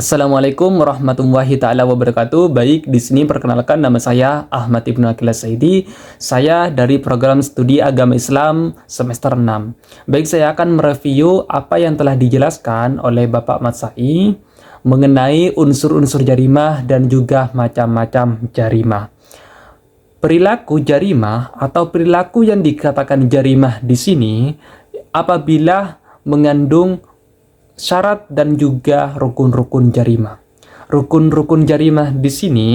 Assalamualaikum warahmatullahi taala wabarakatuh. Baik, di sini perkenalkan nama saya Ahmad Ibnu Akil Saidi. Saya dari program studi agama Islam semester 6. Baik, saya akan mereview apa yang telah dijelaskan oleh Bapak Matsai mengenai unsur-unsur jarimah dan juga macam-macam jarimah. Perilaku jarimah atau perilaku yang dikatakan jarimah di sini apabila mengandung syarat dan juga rukun-rukun jarimah. Rukun-rukun jarimah di sini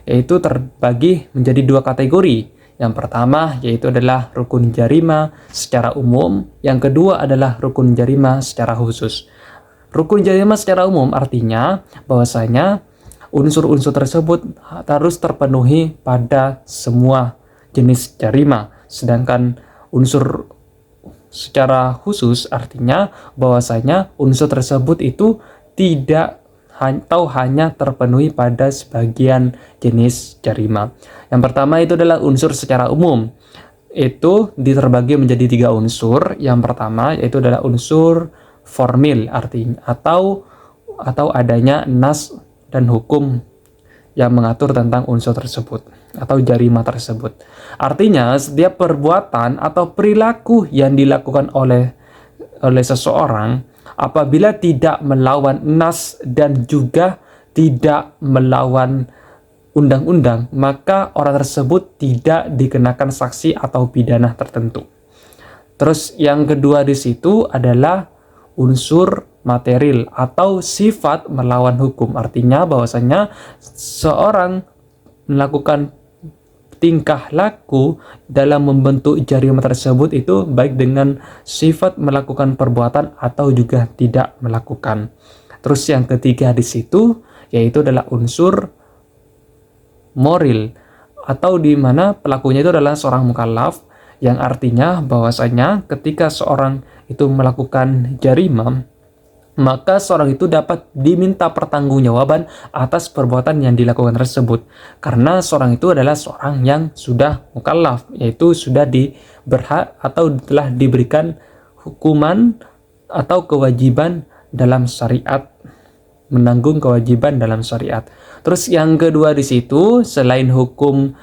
yaitu terbagi menjadi dua kategori. Yang pertama yaitu adalah rukun jarimah secara umum, yang kedua adalah rukun jarimah secara khusus. Rukun jarimah secara umum artinya bahwasanya unsur-unsur tersebut harus terpenuhi pada semua jenis jarimah. Sedangkan unsur secara khusus artinya bahwasanya unsur tersebut itu tidak atau hanya terpenuhi pada sebagian jenis jarimah. Yang pertama itu adalah unsur secara umum. Itu diterbagi menjadi tiga unsur. Yang pertama yaitu adalah unsur formil artinya atau adanya nas dan hukum yang mengatur tentang unsur tersebut atau jarimah tersebut. Artinya, setiap perbuatan atau perilaku yang dilakukan oleh seseorang apabila tidak melawan nas dan juga tidak melawan undang-undang, maka orang tersebut tidak dikenakan sanksi atau pidana tertentu. Terus yang kedua di situ adalah unsur material atau sifat melawan hukum. Artinya bahwasanya seorang melakukan tingkah laku dalam membentuk jarimah tersebut itu baik dengan sifat melakukan perbuatan atau juga tidak melakukan. Terus yang ketiga di situ yaitu adalah unsur moral atau di mana pelakunya itu adalah seorang mukallaf, yang artinya bahwasanya ketika seorang itu melakukan jarimah, maka seorang itu dapat diminta pertanggungjawaban atas perbuatan yang dilakukan tersebut. Karena seorang itu adalah seorang yang sudah mukallaf, yaitu sudah berhak atau telah diberikan hukuman atau kewajiban dalam syariat, menanggung kewajiban dalam syariat. Terus yang kedua di situ selain hukum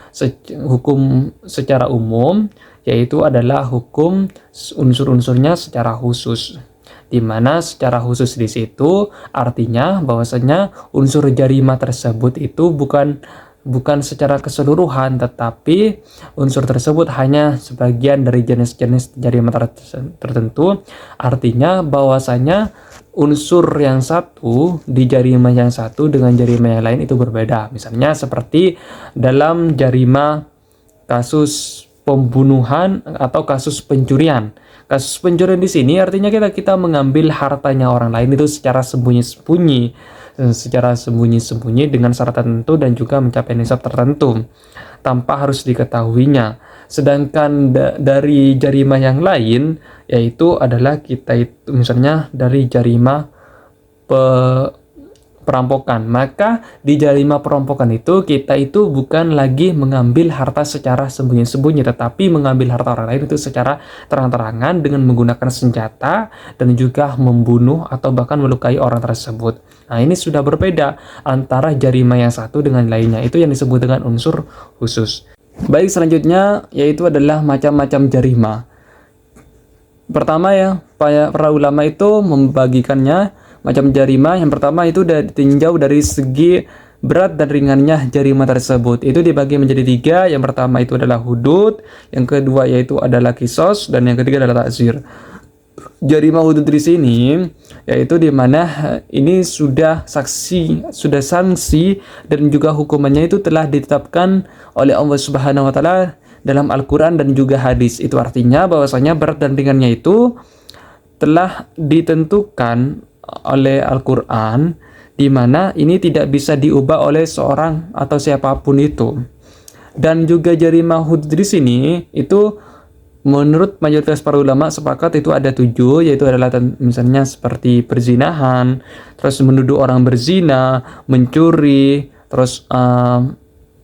secara umum yaitu adalah hukum unsur-unsurnya secara khusus. Di mana secara khusus di situ artinya bahwasanya unsur jarimah tersebut itu bukan secara keseluruhan, tetapi unsur tersebut hanya sebagian dari jenis-jenis jarimah tertentu. Artinya bahwasanya unsur yang satu di jarimah yang satu dengan jarimah yang lain itu berbeda. Misalnya seperti dalam jarimah kasus pembunuhan atau kasus pencurian. Kasus pencurian di sini artinya kita mengambil hartanya orang lain itu secara sembunyi-sembunyi dengan syarat tertentu dan juga mencapai nisab tertentu tanpa harus diketahuinya. Sedangkan dari jarimah yang lain yaitu adalah kita itu misalnya dari jarimah perampokan. Maka di jarimah perampokan itu kita itu bukan lagi mengambil harta secara sembunyi-sembunyi, tetapi mengambil harta orang lain itu secara terang-terangan dengan menggunakan senjata dan juga membunuh atau bahkan melukai orang tersebut. Nah, ini sudah berbeda antara jarimah yang satu dengan lainnya. Itu yang disebut dengan unsur khusus. Baik, selanjutnya yaitu adalah macam-macam jarimah. Pertama ya, para ulama itu membagikannya macam jarimah. Yang pertama itu ditinjau dari segi berat dan ringannya jarimah tersebut. Itu dibagi menjadi tiga. Yang pertama itu adalah hudud, yang kedua yaitu adalah kisos, dan yang ketiga adalah ta'zir. Jarimah hudud di sini yaitu di mana ini sudah sanksi dan juga hukumannya itu telah ditetapkan oleh Allah Subhanahu wa taala dalam Al-Qur'an dan juga hadis. Itu artinya bahwasanya berat dan ringannya itu telah ditentukan oleh Al-Quran, di mana ini tidak bisa diubah oleh seorang atau siapapun itu. Dan juga jarimah hudud di sini itu menurut mayoritas para ulama sepakat itu ada 7, yaitu adalah misalnya seperti perzinahan, terus menuduh orang berzina, mencuri, terus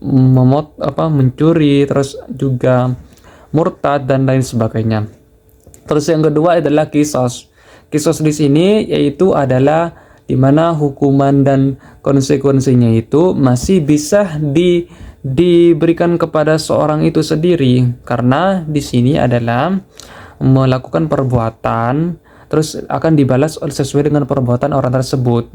mencuri, terus juga murtad dan lain sebagainya. Terus yang kedua adalah kisos. Kisos di sini yaitu adalah di mana hukuman dan konsekuensinya itu masih bisa diberikan kepada seorang itu sendiri, karena di sini adalah melakukan perbuatan terus akan dibalas sesuai dengan perbuatan orang tersebut,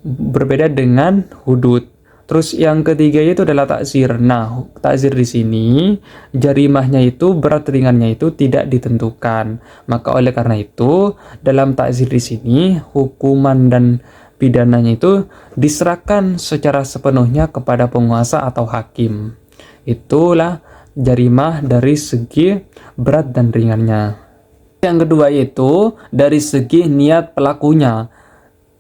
berbeda dengan hudud. Terus yang ketiga itu adalah takzir. Nah, takzir di sini jarimahnya itu berat ringannya itu tidak ditentukan. Maka oleh karena itu dalam takzir di sini hukuman dan pidananya itu diserahkan secara sepenuhnya kepada penguasa atau hakim. Itulah jarimah dari segi berat dan ringannya. Yang kedua itu dari segi niat pelakunya.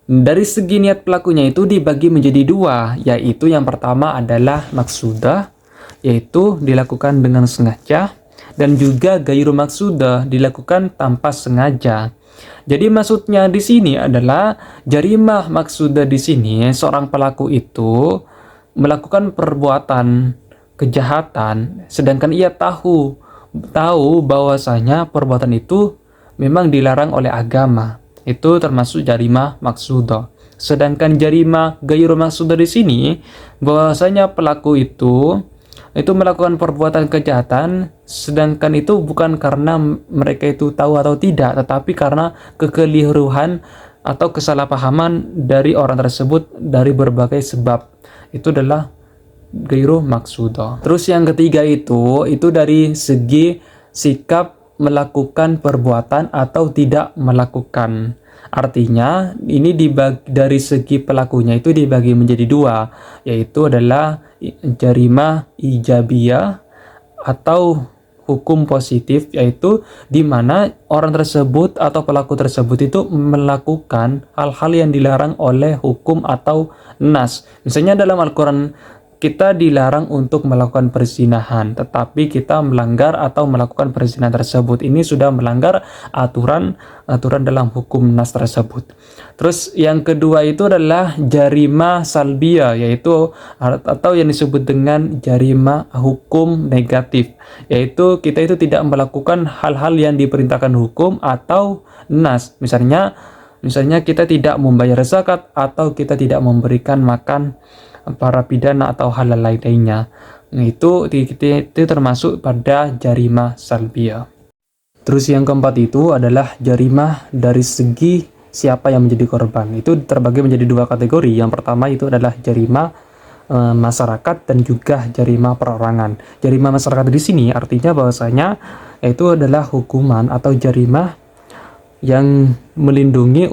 Dari segi niat pelakunya itu dibagi menjadi dua, yaitu yang pertama adalah maksudah, yaitu dilakukan dengan sengaja, dan juga gairu maksudah, dilakukan tanpa sengaja. Jadi maksudnya di sini adalah jarimah maksudah di sini seorang pelaku itu melakukan perbuatan kejahatan, sedangkan ia tahu bahwasanya perbuatan itu memang dilarang oleh agama. Itu termasuk jarimah maksudah. Sedangkan jarimah gairu maksudah di sini bahwasanya pelaku itu melakukan perbuatan kejahatan, sedangkan itu bukan karena mereka itu tahu atau tidak, tetapi karena kekeliruan atau kesalahpahaman dari orang tersebut dari berbagai sebab. Itu adalah gairu maksudah. Terus yang ketiga itu dari segi sikap melakukan perbuatan atau tidak melakukan. Artinya ini dari segi pelakunya itu dibagi menjadi dua, yaitu adalah jarimah ijabiyah atau hukum positif, yaitu di mana orang tersebut atau pelaku tersebut itu melakukan hal-hal yang dilarang oleh hukum atau nas. Misalnya dalam Al-Quran kita dilarang untuk melakukan perzinahan, tetapi kita melanggar atau melakukan perzinahan tersebut. Ini sudah melanggar aturan dalam hukum nas tersebut. Terus yang kedua itu adalah jarimah salbiyah, yaitu atau yang disebut dengan jarimah hukum negatif, yaitu kita itu tidak melakukan hal-hal yang diperintahkan hukum atau nas. Misalnya kita tidak membayar zakat atau kita tidak memberikan makan para pidana atau hal lainnya. Itu termasuk pada jarimah salbiyah. Terus yang keempat itu adalah jarimah dari segi siapa yang menjadi korban. Itu terbagi menjadi dua kategori. Yang pertama itu adalah jarimah masyarakat dan juga jarimah perorangan. Jarimah masyarakat di sini artinya bahwasanya itu adalah hukuman atau jarimah yang melindungi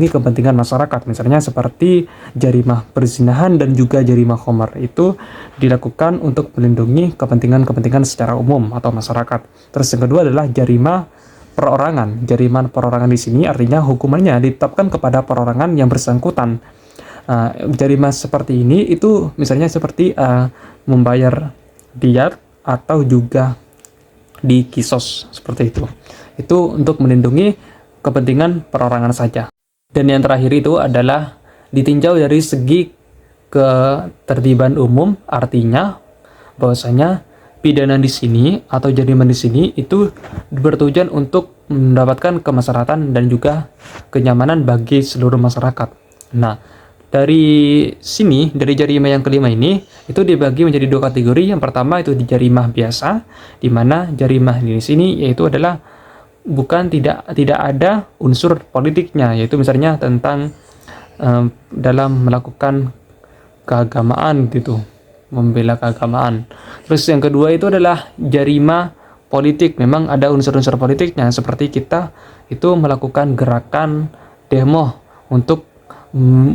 kepentingan masyarakat. Misalnya seperti jarimah perzinahan dan juga jarimah khamar, itu dilakukan untuk melindungi kepentingan secara umum atau masyarakat. Terus yang kedua adalah jarimah perorangan. Jarimah perorangan di sini artinya hukumannya ditetapkan kepada perorangan yang bersangkutan. Jarimah seperti ini itu misalnya seperti membayar diat atau juga dikisos, seperti itu. Itu untuk melindungi kepentingan perorangan saja. Dan yang terakhir itu adalah ditinjau dari segi ketertiban umum, artinya bahwasanya pidana di sini atau jariman di sini itu bertujuan untuk mendapatkan kemaslahatan dan juga kenyamanan bagi seluruh masyarakat. Nah, dari sini, dari jarimah yang kelima ini itu dibagi menjadi dua kategori. Yang pertama itu di jarimah biasa, di mana jarimah di sini yaitu adalah tidak ada unsur politiknya, yaitu misalnya tentang dalam melakukan keagamaan gitu, membela keagamaan. Terus yang kedua itu adalah jarimah politik, memang ada unsur-unsur politiknya, seperti kita itu melakukan gerakan demo untuk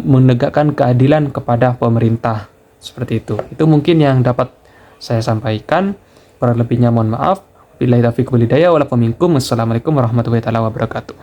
menegakkan keadilan kepada pemerintah, seperti itu. Itu mungkin yang dapat saya sampaikan. Kurang lebihnya mohon maaf. Billahi taufiq wal hidayah. Wassalamualaikum warahmatullahi wabarakatuh.